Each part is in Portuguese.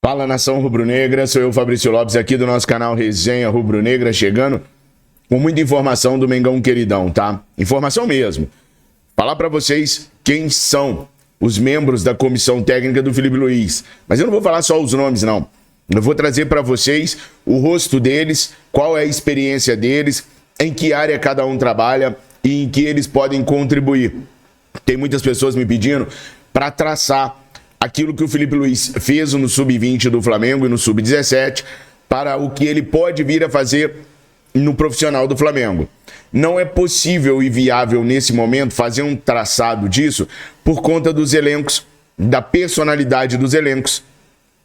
Fala, nação rubro-negra, sou eu, Fabrício Lopes, aqui do nosso canal Resenha Rubro-Negra, chegando com muita informação do Mengão queridão, tá? Informação mesmo. Falar pra vocês quem são os membros da comissão técnica do Felipe Luiz. Mas eu não vou falar só os nomes, não. Eu vou trazer pra vocês o rosto deles, qual é a experiência deles, em que área cada um trabalha e em que eles podem contribuir. Tem muitas pessoas me pedindo pra traçar aquilo que o Felipe Luiz fez no Sub-20 do Flamengo e no Sub-17 para o que ele pode vir a fazer no profissional do Flamengo. Não é possível e viável nesse momento fazer um traçado disso por conta dos elencos, da personalidade dos elencos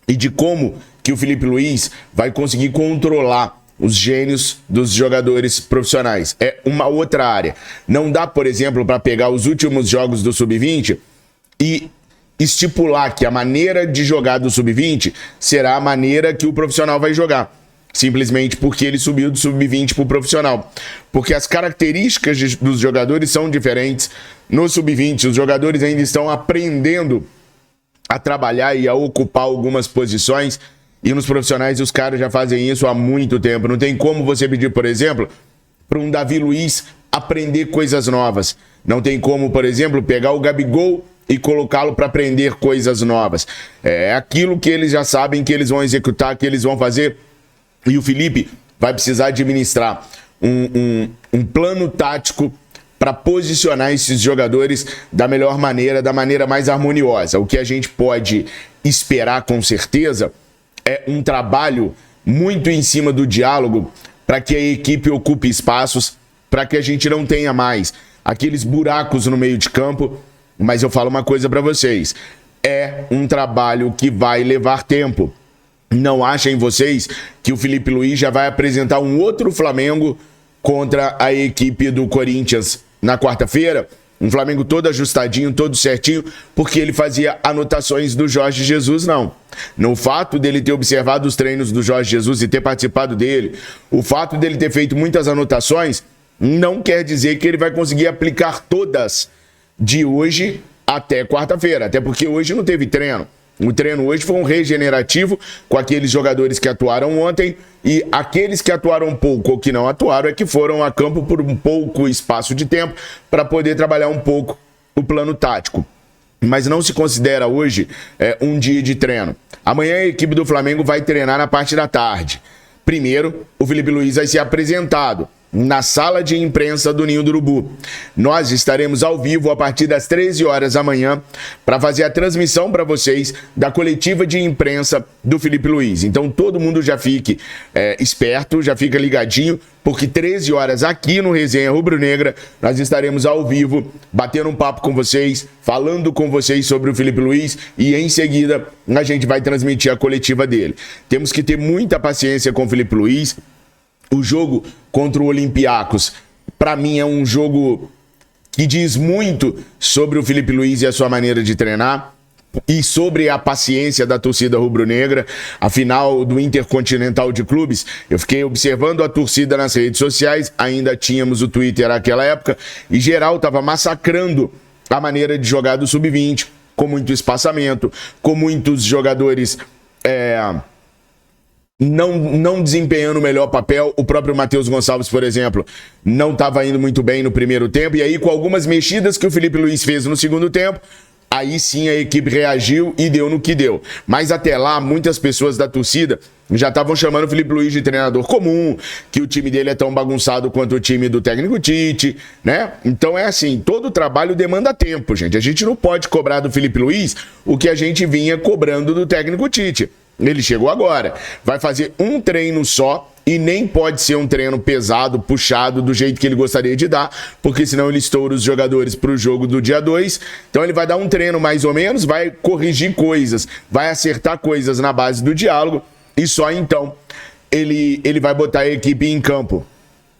e de como que o Felipe Luiz vai conseguir controlar os gênios dos jogadores profissionais. É uma outra área. Não dá, por exemplo, para pegar os últimos jogos do Sub-20 e estipular que a maneira de jogar do Sub-20 será a maneira que o profissional vai jogar. Simplesmente porque ele subiu do Sub-20 para o profissional. Porque as características dos jogadores são diferentes. No Sub-20, os jogadores ainda estão aprendendo a trabalhar e a ocupar algumas posições. E nos profissionais, os caras já fazem isso há muito tempo. Não tem como você pedir, por exemplo, para um Davi Luiz aprender coisas novas. Não tem como, por exemplo, pegar o Gabigol e colocá-lo para aprender coisas novas. É aquilo que eles já sabem que eles vão executar, que eles vão fazer. E o Felipe vai precisar administrar um plano tático para posicionar esses jogadores da melhor maneira, da maneira mais harmoniosa. O que a gente pode esperar com certeza é um trabalho muito em cima do diálogo para que a equipe ocupe espaços, para que a gente não tenha mais aqueles buracos no meio de campo. Mas eu falo uma coisa para vocês, é um trabalho que vai levar tempo. Não achem vocês que o Felipe Luiz já vai apresentar um outro Flamengo contra a equipe do Corinthians na quarta-feira? Um Flamengo todo ajustadinho, todo certinho, porque ele fazia anotações do Jorge Jesus, não. No fato dele ter observado os treinos do Jorge Jesus e ter participado dele, o fato dele ter feito muitas anotações, não quer dizer que ele vai conseguir aplicar todas de hoje até quarta-feira, até porque hoje não teve treino. O treino hoje foi um regenerativo com aqueles jogadores que atuaram ontem e aqueles que atuaram pouco ou que não atuaram é que foram a campo por um pouco espaço de tempo para poder trabalhar um pouco o plano tático. Mas não se considera hoje um dia de treino. Amanhã a equipe do Flamengo vai treinar na parte da tarde. Primeiro, o Felipe Luiz vai ser apresentado na sala de imprensa do Ninho do Urubu. Nós estaremos ao vivo a partir das 13 horas da manhã para fazer a transmissão para vocês da coletiva de imprensa do Felipe Luiz. Então todo mundo já fique esperto, já fica ligadinho, porque 13 horas aqui no Resenha Rubro-Negra nós estaremos ao vivo, batendo um papo com vocês, falando com vocês sobre o Felipe Luiz e em seguida a gente vai transmitir a coletiva dele. Temos que ter muita paciência com o Felipe Luiz. O jogo contra o Olympiacos, para mim, é um jogo que diz muito sobre o Felipe Luiz e a sua maneira de treinar e sobre a paciência da torcida rubro-negra. A final do Intercontinental de Clubes, eu fiquei observando a torcida nas redes sociais, ainda tínhamos o Twitter naquela época, e geral estava massacrando a maneira de jogar do Sub-20, com muito espaçamento, com muitos jogadores não desempenhando o melhor papel. O próprio Matheus Gonçalves, por exemplo, não estava indo muito bem no primeiro tempo, e aí com algumas mexidas que o Felipe Luiz fez no segundo tempo, aí sim a equipe reagiu e deu no que deu. Mas até lá, muitas pessoas da torcida já estavam chamando o Felipe Luiz de treinador comum, que o time dele é tão bagunçado quanto o time do técnico Tite, né? Então é assim, todo trabalho demanda tempo, gente. A gente não pode cobrar do Felipe Luiz o que a gente vinha cobrando do técnico Tite. Ele chegou agora, vai fazer um treino só e nem pode ser um treino pesado, puxado, do jeito que ele gostaria de dar, porque senão ele estoura os jogadores para o jogo do dia 2. Então ele vai dar um treino mais ou menos, vai corrigir coisas, vai acertar coisas na base do diálogo e só então ele vai botar a equipe em campo.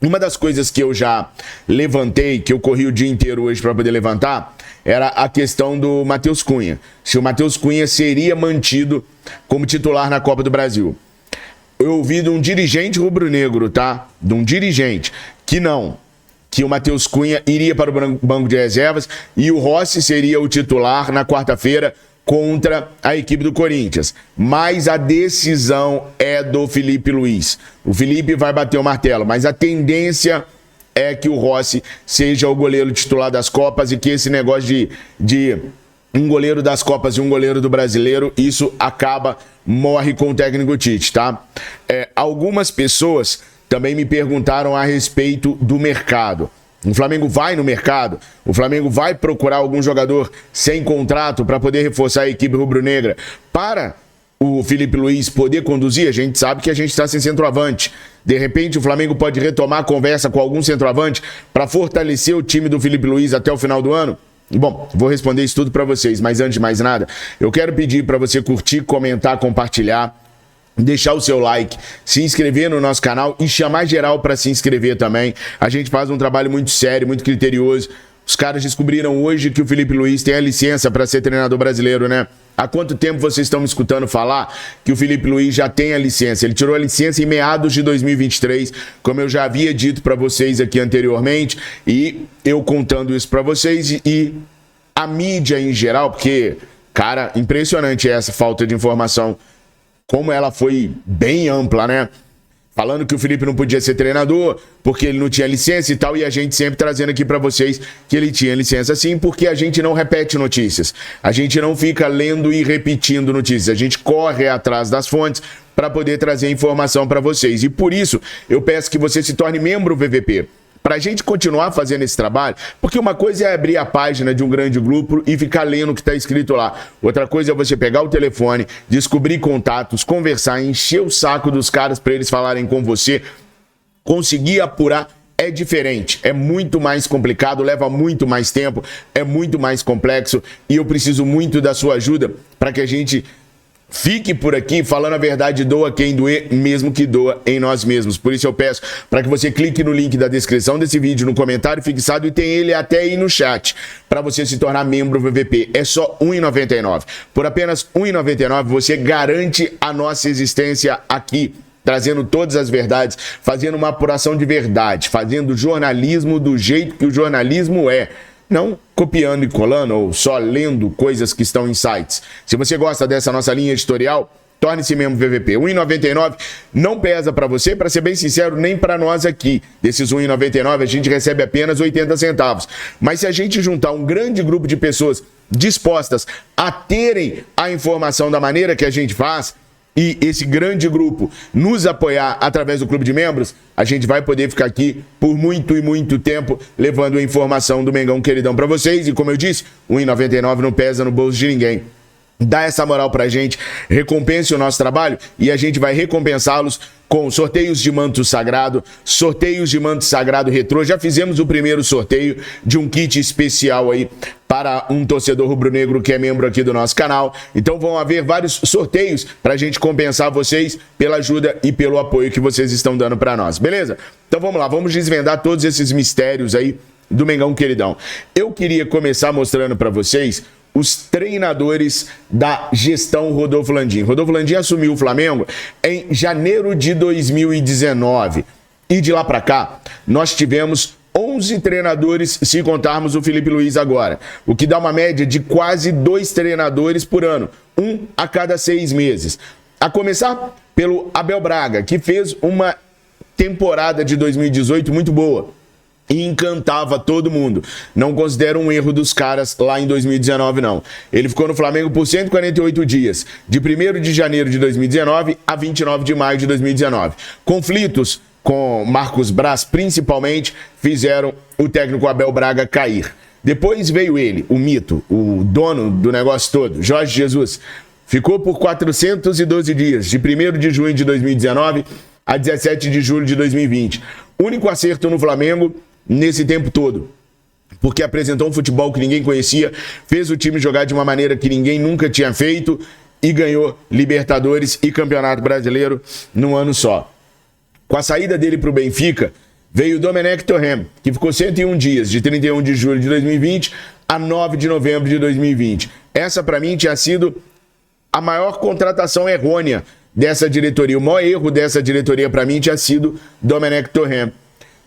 Uma das coisas que eu já levantei, que eu corri o dia inteiro hoje para poder levantar, era a questão do Matheus Cunha. Se o Matheus Cunha seria mantido como titular na Copa do Brasil. Eu ouvi de um dirigente rubro-negro, tá? De um dirigente, que o Matheus Cunha iria para o banco de reservas e o Rossi seria o titular na quarta-feira contra a equipe do Corinthians. Mas a decisão é do Felipe Luiz. O Felipe vai bater o martelo, mas a tendência é que o Rossi seja o goleiro titular das Copas e que esse negócio de um goleiro das Copas e um goleiro do Brasileiro, isso morre com o técnico Tite, tá? Algumas pessoas também me perguntaram a respeito do mercado. O Flamengo vai no mercado? O Flamengo vai procurar algum jogador sem contrato para poder reforçar a equipe rubro-negra para o Felipe Luiz poder conduzir? A gente sabe que a gente está sem centroavante. De repente o Flamengo pode retomar a conversa com algum centroavante para fortalecer o time do Felipe Luiz até o final do ano? Bom, vou responder isso tudo para vocês, mas antes de mais nada, eu quero pedir para você curtir, comentar, compartilhar, deixar o seu like, se inscrever no nosso canal e chamar geral para se inscrever também. A gente faz um trabalho muito sério, muito criterioso. Os caras descobriram hoje que o Felipe Luiz tem a licença para ser treinador brasileiro, né? Há quanto tempo vocês estão me escutando falar que o Felipe Luiz já tem a licença? Ele tirou a licença em meados de 2023, como eu já havia dito para vocês aqui anteriormente, e eu contando isso para vocês e a mídia em geral, porque, cara, impressionante essa falta de informação, como ela foi bem ampla, né? Falando que o Felipe não podia ser treinador porque ele não tinha licença e tal, e a gente sempre trazendo aqui para vocês que ele tinha licença sim, porque a gente não repete notícias, a gente não fica lendo e repetindo notícias, a gente corre atrás das fontes para poder trazer informação para vocês. E por isso eu peço que você se torne membro VVP, para a gente continuar fazendo esse trabalho, porque uma coisa é abrir a página de um grande grupo e ficar lendo o que está escrito lá. Outra coisa é você pegar o telefone, descobrir contatos, conversar, encher o saco dos caras para eles falarem com você, conseguir apurar. É diferente, é muito mais complicado, leva muito mais tempo, é muito mais complexo e eu preciso muito da sua ajuda para que a gente fique por aqui falando a verdade, doa quem doer, mesmo que doa em nós mesmos. Por isso eu peço para que você clique no link da descrição desse vídeo, no comentário fixado, e tem ele até aí no chat, para você se tornar membro VVP. É só R$ 1,99. Por apenas R$ 1,99 você garante a nossa existência aqui, trazendo todas as verdades, fazendo uma apuração de verdade, fazendo jornalismo do jeito que o jornalismo é. Não copiando e colando ou só lendo coisas que estão em sites. Se você gosta dessa nossa linha editorial, torne-se membro VVP. R$ 1,99 não pesa para você, para ser bem sincero, nem para nós aqui. Desses R$ 1,99 a gente recebe apenas 80 centavos. Mas se a gente juntar um grande grupo de pessoas dispostas a terem a informação da maneira que a gente faz, e esse grande grupo nos apoiar através do clube de membros, a gente vai poder ficar aqui por muito e muito tempo levando a informação do Mengão Queridão para vocês. E como eu disse, R$ 1,99 não pesa no bolso de ninguém. Dá essa moral pra gente, recompense o nosso trabalho e a gente vai recompensá-los com sorteios de manto sagrado, sorteios de manto sagrado retrô. Já fizemos o primeiro sorteio de um kit especial aí para um torcedor rubro-negro que é membro aqui do nosso canal. Então vão haver vários sorteios pra gente compensar vocês pela ajuda e pelo apoio que vocês estão dando pra nós, beleza? Então vamos lá, vamos desvendar todos esses mistérios aí do Mengão Queridão. Eu queria começar mostrando pra vocês os treinadores da gestão Rodolfo Landim. Rodolfo Landim assumiu o Flamengo em janeiro de 2019. E de lá para cá, nós tivemos 11 treinadores, se contarmos o Felipe Luiz agora. O que dá uma média de quase 2 treinadores por ano. Um a cada 6 meses. A começar pelo Abel Braga, que fez uma temporada de 2018 muito boa. E encantava todo mundo. Não considero um erro dos caras lá em 2019, não. Ele ficou no Flamengo por 148 dias, de 1º de janeiro de 2019 a 29 de maio de 2019. Conflitos com Marcos Braz, principalmente, fizeram o técnico Abel Braga cair. Depois veio ele, o mito, o dono do negócio todo, Jorge Jesus. Ficou por 412 dias, de 1º de junho de 2019 a 17 de julho de 2020. Único acerto no Flamengo nesse tempo todo, porque apresentou um futebol que ninguém conhecia, fez o time jogar de uma maneira que ninguém nunca tinha feito e ganhou Libertadores e Campeonato Brasileiro num ano só. Com a saída dele para o Benfica, veio o Domenech Torrent, que ficou 101 dias, de 31 de julho de 2020 a 9 de novembro de 2020. Essa, para mim, tinha sido a maior contratação errônea dessa diretoria. O maior erro dessa diretoria, para mim, tinha sido Domenech Torrent.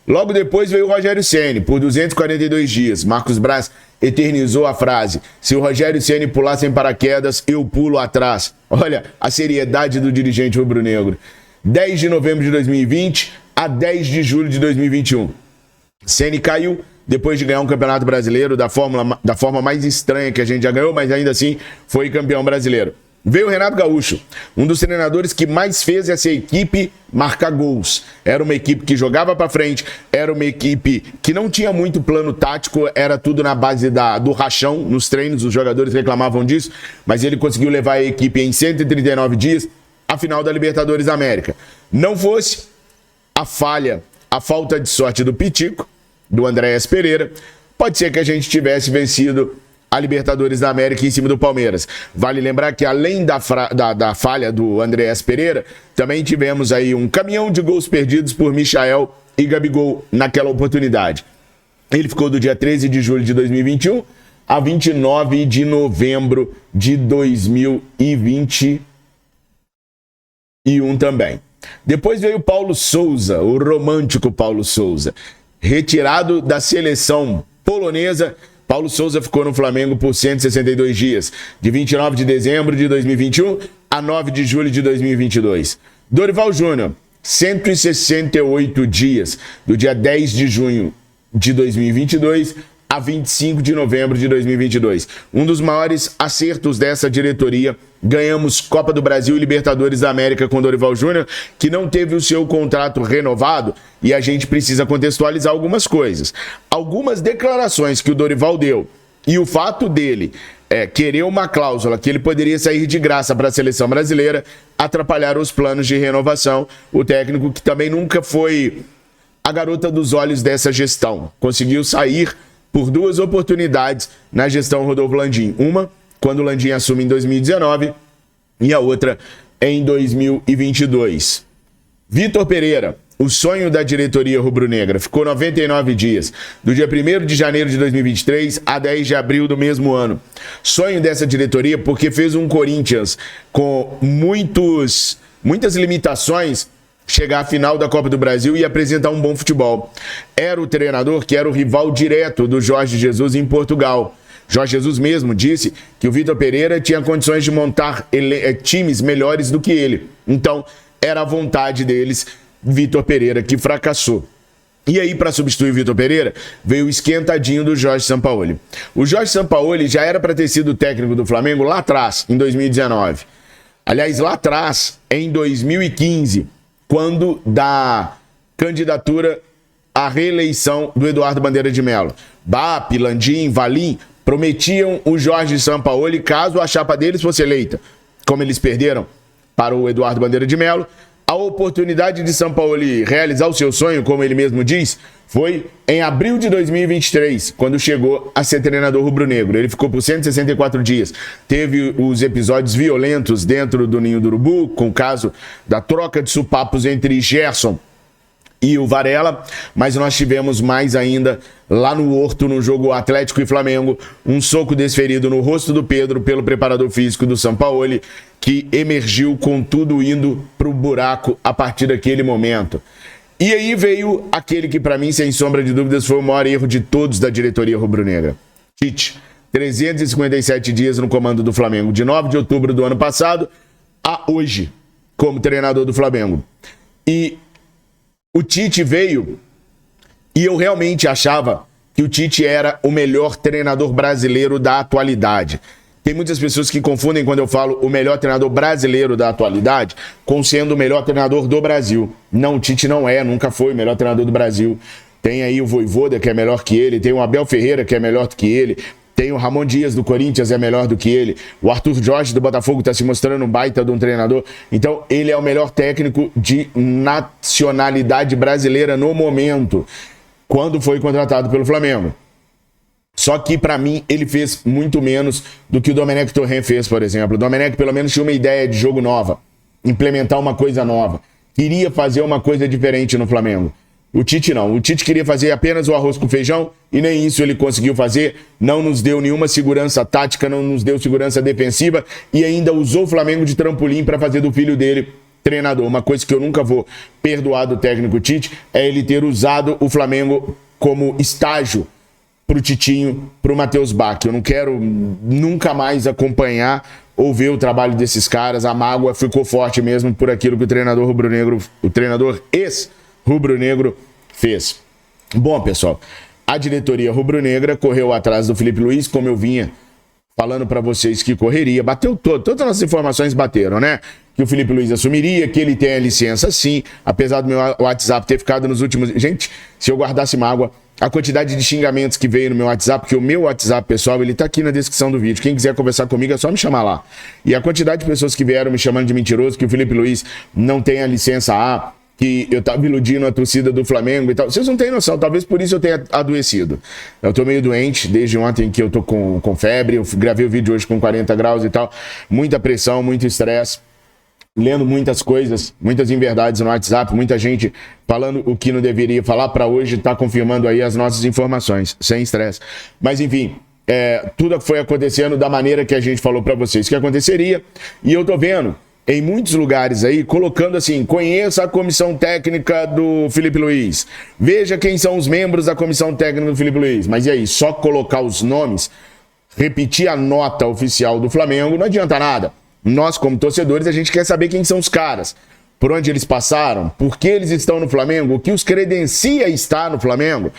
Logo depois veio o Rogério Ceni, por 242 dias. Marcos Braz eternizou a frase: se o Rogério Ceni pular sem paraquedas, eu pulo atrás. Olha a seriedade do dirigente rubro-negro. 10 de novembro de 2020 a 10 de julho de 2021. Ceni caiu depois de ganhar um campeonato brasileiro da forma mais estranha que a gente já ganhou, mas ainda assim foi campeão brasileiro. Veio o Renato Gaúcho, um dos treinadores que mais fez essa equipe marcar gols. Era uma equipe que jogava para frente, era uma equipe que não tinha muito plano tático, era tudo na base do rachão, nos treinos, os jogadores reclamavam disso, mas ele conseguiu levar a equipe em 139 dias à final da Libertadores da América. Não fosse a falta de sorte do Pitico, do Andréas Pereira, pode ser que a gente tivesse vencido a Libertadores da América em cima do Palmeiras. Vale lembrar que além da falha do Andréas Pereira, também tivemos aí um caminhão de gols perdidos por Michael e Gabigol naquela oportunidade. Ele ficou do dia 13 de julho de 2021 a 29 de novembro de 2021 também. Depois veio Paulo Sousa, o romântico Paulo Sousa. Retirado da seleção polonesa, Paulo Sousa ficou no Flamengo por 162 dias, de 29 de dezembro de 2021 a 9 de julho de 2022. Dorival Júnior, 168 dias, do dia 10 de junho de 2022 a 25 de novembro de 2022. Um dos maiores acertos dessa diretoria. Ganhamos Copa do Brasil e Libertadores da América com Dorival Júnior, que não teve o seu contrato renovado, e a gente precisa contextualizar algumas coisas. Algumas declarações que o Dorival deu e o fato dele querer uma cláusula que ele poderia sair de graça para a seleção brasileira atrapalharam os planos de renovação. O técnico, que também nunca foi a garota dos olhos dessa gestão, conseguiu sair por duas oportunidades na gestão Rodolfo Landim. Uma, quando o Landim assume em 2019, e a outra em 2022. Vitor Pereira, o sonho da diretoria rubro-negra, ficou 99 dias, do dia 1º de janeiro de 2023 a 10 de abril do mesmo ano. Sonho dessa diretoria porque fez um Corinthians com muitas limitações chegar à final da Copa do Brasil e apresentar um bom futebol. Era o treinador que era o rival direto do Jorge Jesus em Portugal. Jorge Jesus mesmo disse que o Vitor Pereira tinha condições de montar times melhores do que ele. Então, era a vontade deles, Vitor Pereira, que fracassou. E aí, para substituir o Vitor Pereira, veio o esquentadinho do Jorge Sampaoli. O Jorge Sampaoli já era para ter sido técnico do Flamengo lá atrás, em 2019. Aliás, lá atrás, em 2015, quando da candidatura à reeleição do Eduardo Bandeira de Mello. BAP, Landim, Valim prometiam o Jorge Sampaoli caso a chapa deles fosse eleita. Como eles perderam para o Eduardo Bandeira de Mello, a oportunidade de Sampaoli realizar o seu sonho, como ele mesmo diz, foi em abril de 2023, quando chegou a ser treinador rubro-negro. Ele ficou por 164 dias. Teve os episódios violentos dentro do Ninho do Urubu, com o caso da troca de supapos entre Gerson e o Varela, mas nós tivemos mais ainda lá no Horto, no jogo Atlético e Flamengo, um soco desferido no rosto do Pedro pelo preparador físico do Sampaoli, que emergiu com tudo indo pro buraco a partir daquele momento. E aí veio aquele que, para mim, sem sombra de dúvidas, foi o maior erro de todos da diretoria rubro-negra. Tite, 357 dias no comando do Flamengo, de 9 de outubro do ano passado a hoje, como treinador do Flamengo. E o Tite veio, e eu realmente achava que o Tite era o melhor treinador brasileiro da atualidade. Tem muitas pessoas que confundem quando eu falo o melhor treinador brasileiro da atualidade com sendo o melhor treinador do Brasil. Não, o Tite não é, nunca foi o melhor treinador do Brasil. Tem aí o Vojvoda, que é melhor que ele, tem o Abel Ferreira, que é melhor do que ele, tem o Ramon Dias do Corinthians, é melhor do que ele, o Arthur Jorge do Botafogo está se mostrando um baita de um treinador. Então, ele é o melhor técnico de nacionalidade brasileira no momento, quando foi contratado pelo Flamengo. Só que, para mim, ele fez muito menos do que o Domenech Torrent fez, por exemplo. O Domenech, pelo menos, tinha uma ideia de jogo nova, implementar uma coisa nova. Queria fazer uma coisa diferente no Flamengo. O Tite não. O Tite queria fazer apenas o arroz com feijão e nem isso ele conseguiu fazer. Não nos deu nenhuma segurança tática, não nos deu segurança defensiva e ainda usou o Flamengo de trampolim para fazer do filho dele treinador. Uma coisa que eu nunca vou perdoar do técnico Tite é ele ter usado o Flamengo como estágio pro Titinho, pro Matheus Bach. Eu não quero nunca mais acompanhar ou ver o trabalho desses caras. A mágoa ficou forte mesmo por aquilo que o treinador rubro-negro, o treinador ex-rubro-negro fez. Bom, pessoal, a diretoria rubro-negra correu atrás do Felipe Luiz, como eu vinha falando para vocês que correria, bateu todas as informações bateram, né? Que o Felipe Luiz assumiria, que ele tem a licença sim, apesar do meu WhatsApp ter ficado nos últimos... Gente, se eu guardasse mágoa, a quantidade de xingamentos que veio no meu WhatsApp, porque o meu WhatsApp, pessoal, ele tá aqui na descrição do vídeo. Quem quiser conversar comigo é só me chamar lá. E a quantidade de pessoas que vieram me chamando de mentiroso, que o Felipe Luiz não tem a licença A, que eu tava iludindo a torcida do Flamengo e tal. Vocês não têm noção, talvez por isso eu tenha adoecido. Eu tô meio doente, desde ontem que eu tô com febre, eu gravei o vídeo hoje com 40 graus e tal. Muita pressão, muito estresse. Lendo muitas coisas, muitas inverdades no WhatsApp, muita gente falando o que não deveria falar. Para hoje tá confirmando aí as nossas informações, sem estresse. Mas enfim, tudo foi acontecendo da maneira que a gente falou para vocês que aconteceria. E eu tô vendo em muitos lugares aí, colocando assim, conheça a comissão técnica do Felipe Luiz, veja quem são os membros da comissão técnica do Felipe Luiz. Mas e aí, só colocar os nomes, repetir a nota oficial do Flamengo, não adianta nada. Nós, como torcedores, a gente quer saber quem são os caras, por onde eles passaram, por que eles estão no Flamengo, o que os credencia estar no Flamengo.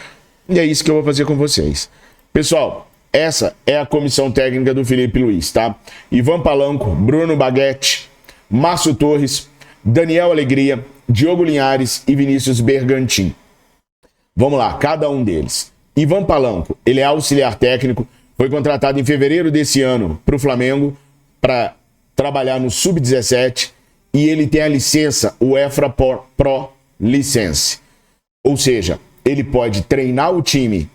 E é isso que eu vou fazer com vocês. Pessoal, essa é a comissão técnica do Felipe Luiz, tá? Ivan Palanco, Bruno Baguete, Márcio Torres, Daniel Alegria, Diogo Linhares e Vinícius Bergantin. Vamos lá, cada um deles. Ivan Palanco, ele é auxiliar técnico, foi contratado em fevereiro desse ano para o Flamengo para trabalhar no Sub-17 e ele tem a licença UEFA Pro License. Ou seja, ele pode treinar o time,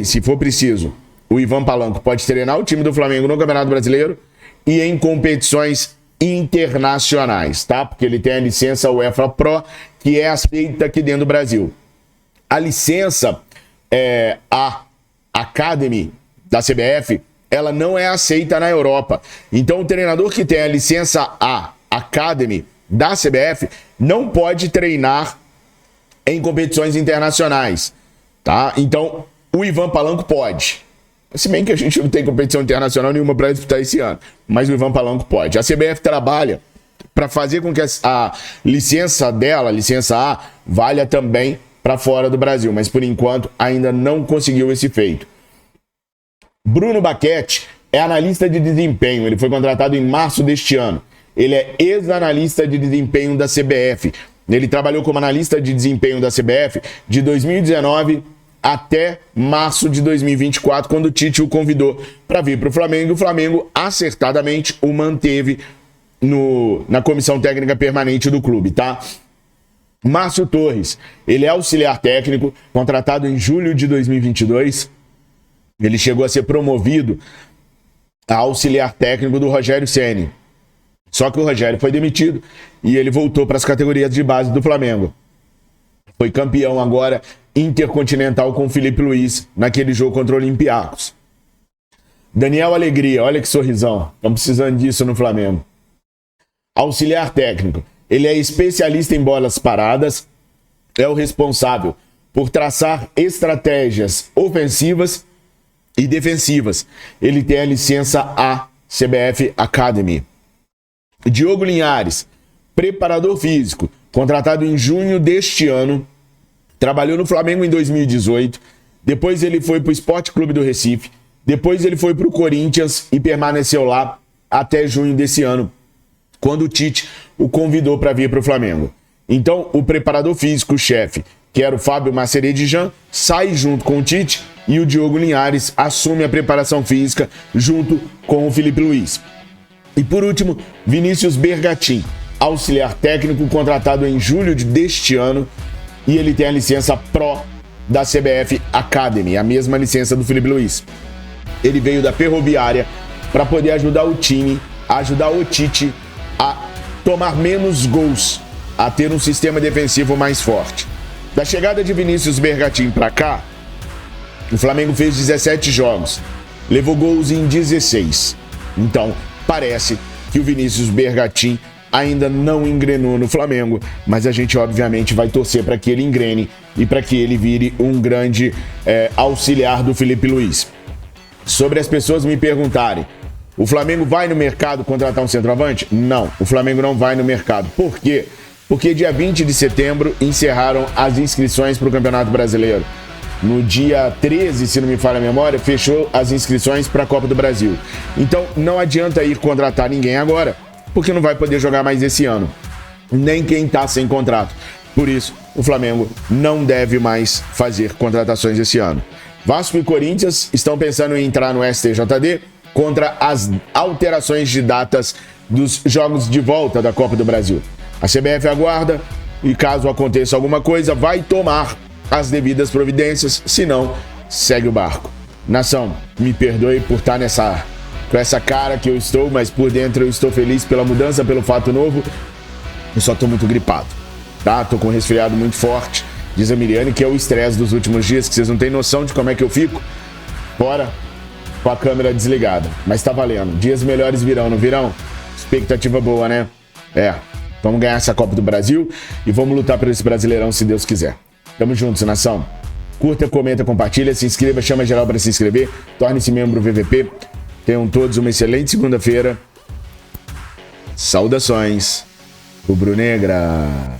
se for preciso, o Ivan Palanco pode treinar o time do Flamengo no Campeonato Brasileiro e em competições internacionais, tá? Porque ele tem a licença UEFA Pro, que é aceita aqui dentro do Brasil. A licença a Academy da CBF, ela não é aceita na Europa. Então o treinador que tem a licença A Academy da CBF não pode treinar em competições internacionais, tá? Então o Ivan Palanco pode. Se bem que a gente não tem competição internacional nenhuma para disputar esse ano, mas o Ivan Palanco pode. A CBF trabalha para fazer com que a licença dela, a licença A, valha também para fora do Brasil, mas por enquanto ainda não conseguiu esse feito. Bruno Baquete é analista de desempenho, ele foi contratado em março deste ano. Ele é ex-analista de desempenho da CBF. Ele trabalhou como analista de desempenho da CBF de 2019 até março de 2024, quando o Tite o convidou para vir para o Flamengo, e o Flamengo acertadamente o manteve na comissão técnica permanente do clube, tá? Márcio Torres, ele é auxiliar técnico, contratado em julho de 2022, ele chegou a ser promovido a auxiliar técnico do Rogério Ceni. Só que o Rogério foi demitido e ele voltou para as categorias de base do Flamengo. Foi campeão agora intercontinental com o Felipe Luiz naquele jogo contra o Olympiacos. Daniel Alegria, olha que sorrisão. Estamos precisando disso no Flamengo. Auxiliar técnico. Ele é especialista em bolas paradas, é o responsável por traçar estratégias ofensivas e defensivas. Ele tem a licença A CBF Academy. Diogo Linhares, preparador físico, contratado em junho deste ano, trabalhou no Flamengo em 2018, depois ele foi para o Sport Clube do Recife, depois ele foi para o Corinthians e permaneceu lá até junho desse ano, quando o Tite o convidou para vir para o Flamengo. Então, o preparador físico-chefe, que era o Fábio Maceredijan, sai junto com o Tite e o Diogo Linhares assume a preparação física junto com o Felipe Luiz. E por último, Vinícius Bergantin, auxiliar técnico contratado em julho deste ano, e ele tem a licença Pro da CBF Academy, a mesma licença do Felipe Luiz. Ele veio da Ferroviária para poder ajudar o time, ajudar o Tite a tomar menos gols, a ter um sistema defensivo mais forte. Da chegada de Vinícius Bergantin para cá, o Flamengo fez 17 jogos, levou gols em 16. Então, parece que o Vinícius Bergantin ainda não engrenou no Flamengo, mas a gente obviamente vai torcer para que ele engrene e para que ele vire um grande auxiliar do Felipe Luiz. Sobre as pessoas me perguntarem, o Flamengo vai no mercado contratar um centroavante? Não, o Flamengo não vai no mercado. Por quê? Porque dia 20 de setembro encerraram as inscrições para o Campeonato Brasileiro. No dia 13, se não me falha a memória, fechou as inscrições para a Copa do Brasil. Então não adianta ir contratar ninguém agora, porque não vai poder jogar mais esse ano. Nem quem está sem contrato. Por isso, o Flamengo não deve mais fazer contratações esse ano. Vasco e Corinthians estão pensando em entrar no STJD contra as alterações de datas dos jogos de volta da Copa do Brasil. A CBF aguarda e, caso aconteça alguma coisa, vai tomar as devidas providências, senão segue o barco. Nação, me perdoe por estar com essa cara que eu estou, mas por dentro eu estou feliz pela mudança, pelo fato novo. Eu só estou muito gripado, tá? Tô com um resfriado muito forte, diz a Miriane, que é o estresse dos últimos dias, que vocês não têm noção de como é que eu fico. Fora com a câmera desligada, mas tá valendo. Dias melhores virão, não virão? Expectativa boa, né? Vamos ganhar essa Copa do Brasil e vamos lutar por esse Brasileirão, se Deus quiser. Tamo juntos, nação. Curta, comenta, compartilha, se inscreva, chama geral para se inscrever, torne-se membro VVP. Tenham todos uma excelente segunda-feira. Saudações rubro-negra.